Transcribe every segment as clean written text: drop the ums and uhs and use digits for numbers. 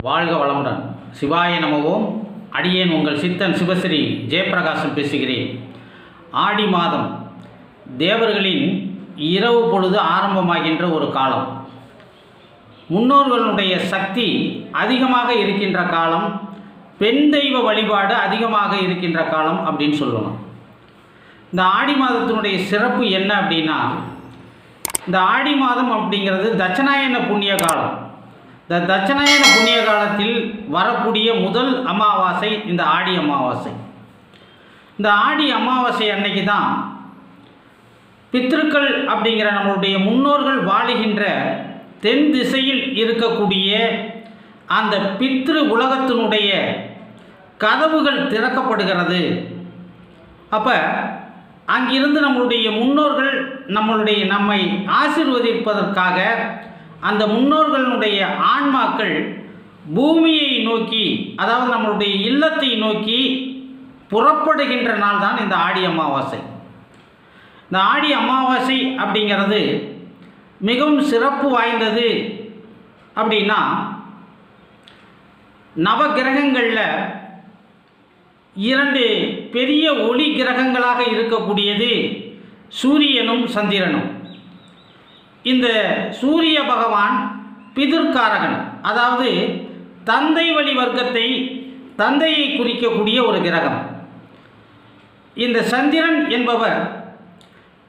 வாழ்க வளமுடன். சிவாய நமவோம். அடியேன் உங்கள் சித்தன் சிவஸ்ரீ ஜெயப்பிரகாசம் பேசுகிறேன். ஆடி மாதம் தேவர்களின் இரவு பொழுது ஆரம்பமாகின்ற ஒரு காலம். முன்னோர்களுடைய சக்தி அதிகமாக இருக்கின்ற காலம், பெண் தெய்வ வழிபாடு அதிகமாக இருக்கின்ற காலம் அப்படின்னு சொல்லணும். இந்த ஆடி மாதத்தினுடைய சிறப்பு என்ன அப்படின்னா, இந்த ஆடி மாதம் அப்படிங்கிறது தட்சநாயன புண்ணிய காலம். இந்த தட்சநாயன புண்ணிய காலத்தில் வரக்கூடிய முதல் அமாவாசை இந்த ஆடி அமாவாசை. இந்த ஆடி அமாவாசை அன்னைக்கு தான் பித்ருக்கள் அப்படிங்கிற நம்மளுடைய முன்னோர்கள் வாழுகின்ற தென் திசையில் இருக்கக்கூடிய அந்த பித்ரு உலகத்தினுடைய கதவுகள் திறக்கப்படுகிறது. அப்போ அங்கிருந்து நம்மளுடைய முன்னோர்கள் நம்மை ஆசீர்வதிப்பதற்காக அந்த முன்னோர்களுடைய ஆன்மாக்கள் பூமியை நோக்கி, அதாவது நம்மளுடைய இல்லத்தை நோக்கி புறப்படுகின்ற நாள் தான் இந்த ஆடி அமாவாசை. இந்த ஆடி அமாவாசை அப்படிங்கிறது மிகவும் சிறப்பு வாய்ந்தது. அப்படின்னா, நவ கிரகங்களில் 2 பெரிய ஒளி கிரகங்களாக இருக்கக்கூடியது சூரியனும் சந்திரனும். இந்த சூரிய பகவான் பிதுர்காரகன், அதாவது தந்தை வழி வர்க்கத்தை, தந்தையை குறிக்கக்கூடிய ஒரு கிரகம். இந்த சந்திரன் என்பவர்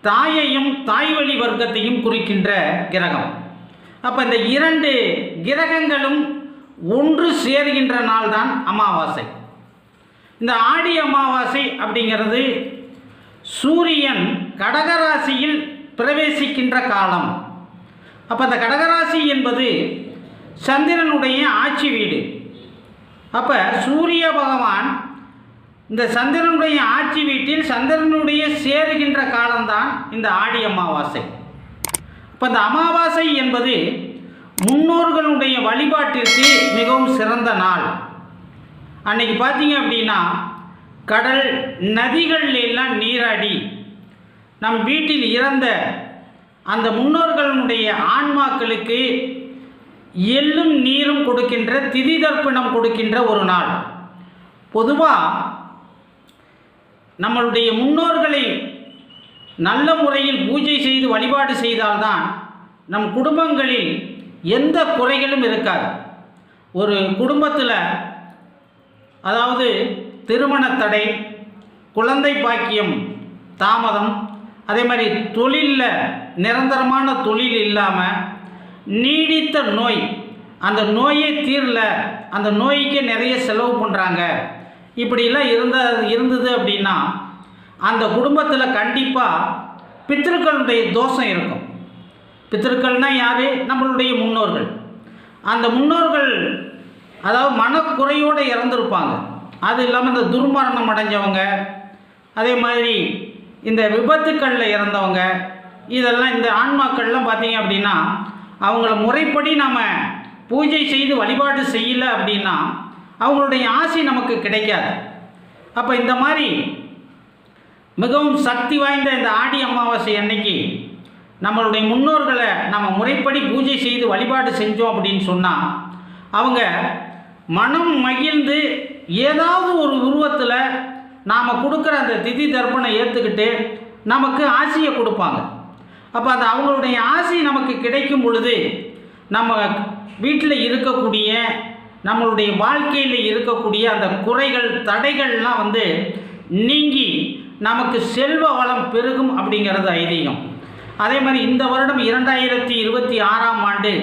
தாயையும் தாய் வழி வர்க்கத்தையும் குறிக்கின்ற கிரகம். அப்போ இந்த 2 கிரகங்களும் ஒன்று சேர்கின்ற நாள் தான் அமாவாசை. இந்த ஆடி அமாவாசை அப்படிங்கிறது சூரியன் கடகராசியில் பிரவேசிக்கின்ற காலம். அப்போ அந்த கடகராசி என்பது சந்திரனுடைய ஆட்சி வீடு. அப்போ சூரிய பகவான் இந்த சந்திரனுடைய ஆட்சி வீட்டில் சந்திரனுடைய சேருகின்ற காலம்தான் இந்த ஆடி அமாவாசை. இப்போ இந்த அமாவாசை என்பது முன்னோர்களுடைய வழிபாட்டிற்கு மிகவும் சிறந்த நாள். அன்னைக்கு பார்த்தீங்க அப்படின்னா, கடல் நதிகள் எல்லாம் நீராடி நம் வீட்டில் இறந்த அந்த முன்னோர்களுடைய ஆன்மாக்களுக்கு எள்ளும் நீரும் கொடுக்கின்ற, திதி தர்ப்பணம் கொடுக்கின்ற ஒரு நாள். பொதுவாக நம்மளுடைய முன்னோர்களை நல்ல முறையில் பூஜை செய்து வழிபாடு செய்தால்தான் நம் குடும்பங்களில் எந்த குறைகளும் இருக்காது. ஒரு குடும்பத்தில், அதாவது திருமண தடை, குழந்தை பாக்கியம் தாமதம், அதே மாதிரி தொழிலில் நிரந்தரமான தொழில் இல்லாமல் நீடித்த நோய், அந்த நோயே தீரல, அந்த நோய்க்கு நிறைய செலவு பண்ணுறாங்க, இப்படிலாம் இருந்தது அப்படின்னா அந்த குடும்பத்தில் கண்டிப்பாக பித்ருக்களுடைய தோஷம் இருக்கும். பித்ருக்கள்னால் யார்? நம்மளுடைய முன்னோர்கள். அந்த முன்னோர்கள் அதாவது மனக்குறையோடு இறந்துருப்பாங்க. அது இல்லாமல் இந்த துர்மரணம் அடைஞ்சவங்க, அதே மாதிரி இந்த விபத்துக்களில் இறந்தவங்க, இதெல்லாம் இந்த ஆன்மாக்கள்லாம் பார்த்தீங்க அப்படின்னா அவங்கள முறைப்படி நாம் பூஜை செய்து வழிபாடு செய்யலை அப்படின்னா அவங்களுடைய ஆசை நமக்கு கிடைக்காது. அப்போ இந்த மாதிரி மிகவும் சக்தி வாய்ந்த இந்த ஆடி அமாவாசை அன்னைக்கு நம்மளுடைய முன்னோர்களை நம்ம முறைப்படி பூஜை செய்து வழிபாடு செஞ்சோம் அப்படின்னு சொன்னால் அவங்க மனம் மகிழ்ந்து ஏதாவது ஒரு உருவத்தில் நாம் கொடுக்குற அந்த திதி தர்ப்பணம் ஏற்றுக்கிட்டு நமக்கு ஆசையை கொடுப்பாங்க. அப்போ அந்த அவங்களுடைய ஆசை நமக்கு கிடைக்கும் பொழுது நம்ம வீட்டில் இருக்கக்கூடிய, நம்மளுடைய வாழ்க்கையில் இருக்கக்கூடிய அந்த குறைகள், தடைகள்லாம் நீங்கி நமக்கு செல்வ வளம் பெருகும் அப்படிங்கிறது ஐதீகம். அதே மாதிரி இந்த வருடம் 2026ஆம் ஆண்டு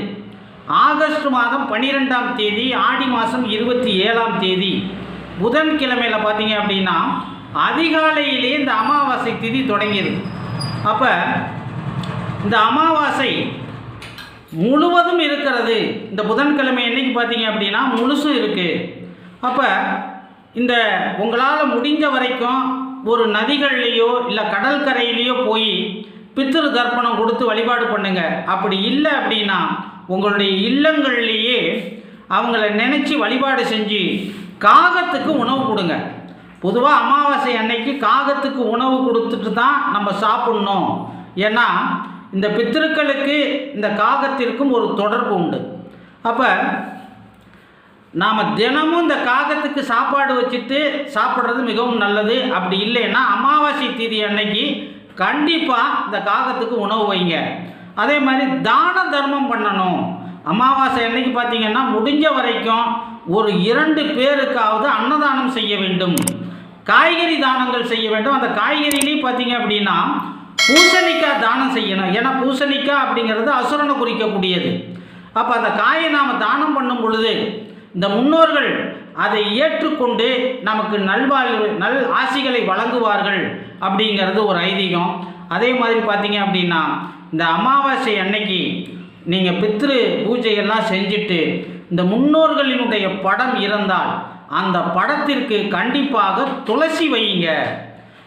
ஆகஸ்ட் மாதம் 12ஆம் தேதி, ஆடி மாதம் 27ஆம் தேதி புதன்கிழமையில் பார்த்தீங்க அப்படின்னா அதிகாலையிலே இந்த அமாவாசை திதி தொடங்கியது. அப்போ இந்த அமாவாசை முழுவதும் இருக்கிறது. இந்த புதன்கிழமை அன்னைக்கு பார்த்தீங்க அப்படின்னா முழுசும் இருக்குது. அப்போ இந்த உங்களால் முடிஞ்ச வரைக்கும் ஒரு நதிகள்லேயோ இல்லை கடற்கரையிலையோ போய் பித்ரு தர்ப்பணம் கொடுத்து வழிபாடு பண்ணுங்க. அப்படி இல்லை அப்படின்னா உங்களுடைய இல்லங்கள்லேயே அவங்கள நினச்சி வழிபாடு செஞ்சு காகத்துக்கு உணவு கொடுங்க. பொதுவாக அமாவாசை அன்னைக்கு காகத்துக்கு உணவு கொடுத்துட்டு தான் நம்ம சாப்பிட்ணும். ஏன்னா இந்த பித்ருக்களுக்கு இந்த காகத்திற்கும் ஒரு தொடர்பு உண்டு. அப்போ நாம் தினமும் இந்த காகத்துக்கு சாப்பாடு வச்சுட்டு சாப்பிட்றது மிகவும் நல்லது. அப்படி இல்லைன்னா அமாவாசை தீதி அன்னைக்கு கண்டிப்பாக இந்த காகத்துக்கு உணவு வைங்க. அதே மாதிரி தான தர்மம் பண்ணணும். அமாவாசை அன்னைக்கு பார்த்தீங்கன்னா முடிஞ்ச வரைக்கும் ஒரு 2 பேருக்காவது அன்னதானம் செய்ய வேண்டும். காய்கறி தானங்கள் செய்ய வேண்டும். அந்த காய்கறிலையும் பார்த்தீங்க அப்படின்னா பூசணிக்காய் தானம் செய்யணும். ஏன்னா பூசணிக்காய் அப்படிங்கிறது அசுரனை குறிக்கக்கூடியது. அப்போ அந்த காயை நாம் தானம் பண்ணும் பொழுது இந்த முன்னோர்கள் அதை ஏற்றுக்கொண்டு நமக்கு நல் ஆசிகளை வழங்குவார்கள் அப்படிங்கிறது ஒரு ஐதீகம். அதே மாதிரி பார்த்தீங்க அப்படின்னா இந்த அமாவாசை அன்னைக்கு நீங்கள் பித்ரு பூஜையெல்லாம் செஞ்சுட்டு இந்த முன்னோர்களினுடைய படம் இருந்தால் அந்த படத்திற்கு கண்டிப்பாக துளசி வையுங்க.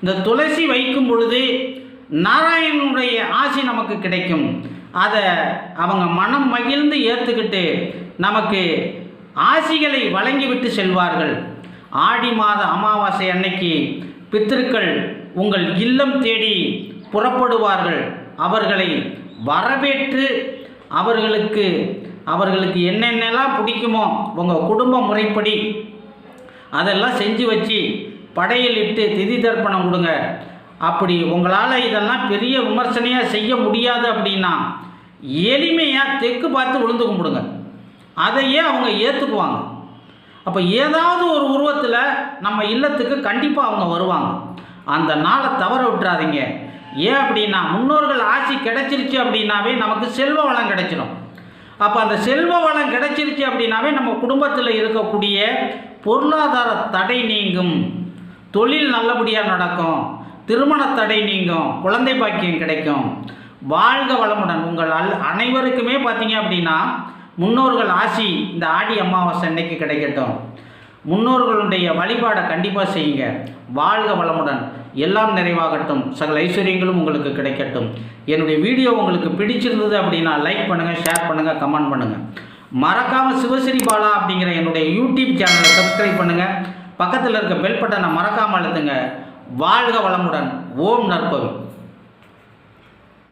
இந்த துளசி வைக்கும் பொழுது நாராயணனுடைய ஆசி நமக்கு கிடைக்கும். அதை அவங்க மனம் மகிழ்ந்து ஏற்றுக்கிட்டு நமக்கு ஆசிகளை வழங்கிவிட்டு செல்வார்கள். ஆடி மாத அமாவாசை அன்னைக்கு பித்திருக்கள் உங்கள் இல்லம் தேடி புறப்படுவார்கள். அவர்களை வரவேற்று அவர்களுக்கு என்னென்னலாம் பிடிக்குமோ உங்கள் குடும்ப முறைப்படி அதெல்லாம் செஞ்சு வச்சு படையில் இட்டு திதி தர்ப்பணம் கொடுங்க. அப்படி உங்களால் இதெல்லாம் பெரிய விமர்சனையாக செய்ய முடியாது அப்படின்னா எளிமையாக தெற்கு பார்த்து விழுந்து கும்பிடுங்க. அதையே அவங்க ஏற்றுக்குவாங்க. அப்போ ஏதாவது ஒரு உருவத்தில் நம்ம இல்லத்துக்கு கண்டிப்பாக அவங்க வருவாங்க. அந்த நாளை தவற விட்டுறாதீங்க. ஏன் அப்படின்னா முன்னோர்கள் ஆசி கிடைச்சிருச்சு அப்படின்னாவே நமக்கு செல்வ வளம் கிடைச்சிடும். அப்போ அந்த செல்வ வளம் கிடைச்சிருச்சு அப்படின்னாவே நம்ம குடும்பத்தில் இருக்கக்கூடிய பொருளாதார தடை நீங்கும், தொழில் நல்லபடியாக நடக்கும், திருமண தடை நீங்கும், குழந்தை பாக்கியம் கிடைக்கும். வாழ்க வளமுடன். உங்கள் அனைவருக்குமே பார்த்தீங்க அப்படின்னா முன்னோர்கள் ஆசி இந்த ஆடி அமாவாசை அன்னைக்கு கிடைக்கட்டும். முன்னோர்களுடைய வழிபாடை கண்டிப்பாக செய்யுங்க. வாழ்க வளமுடன். எல்லாம் நிறைவாகட்டும். சகல ஐஸ்வர்யங்களும் உங்களுக்கு கிடைக்கட்டும். என்னுடைய வீடியோ உங்களுக்கு பிடிச்சிருந்தது அப்படின்னா லைக் பண்ணுங்கள், ஷேர் பண்ணுங்கள், கமெண்ட் பண்ணுங்கள். மறக்காமல் சிவஸ்ரீ பாலா அப்படிங்கிற என்னுடைய யூடியூப் சேனலை சப்ஸ்கிரைப் பண்ணுங்கள். பக்கத்தில் இருக்க பெல் பட்டனை மறக்காமல் அழுத்துங்க. வாழ்க வளமுடன். ஓம் நற்பவி.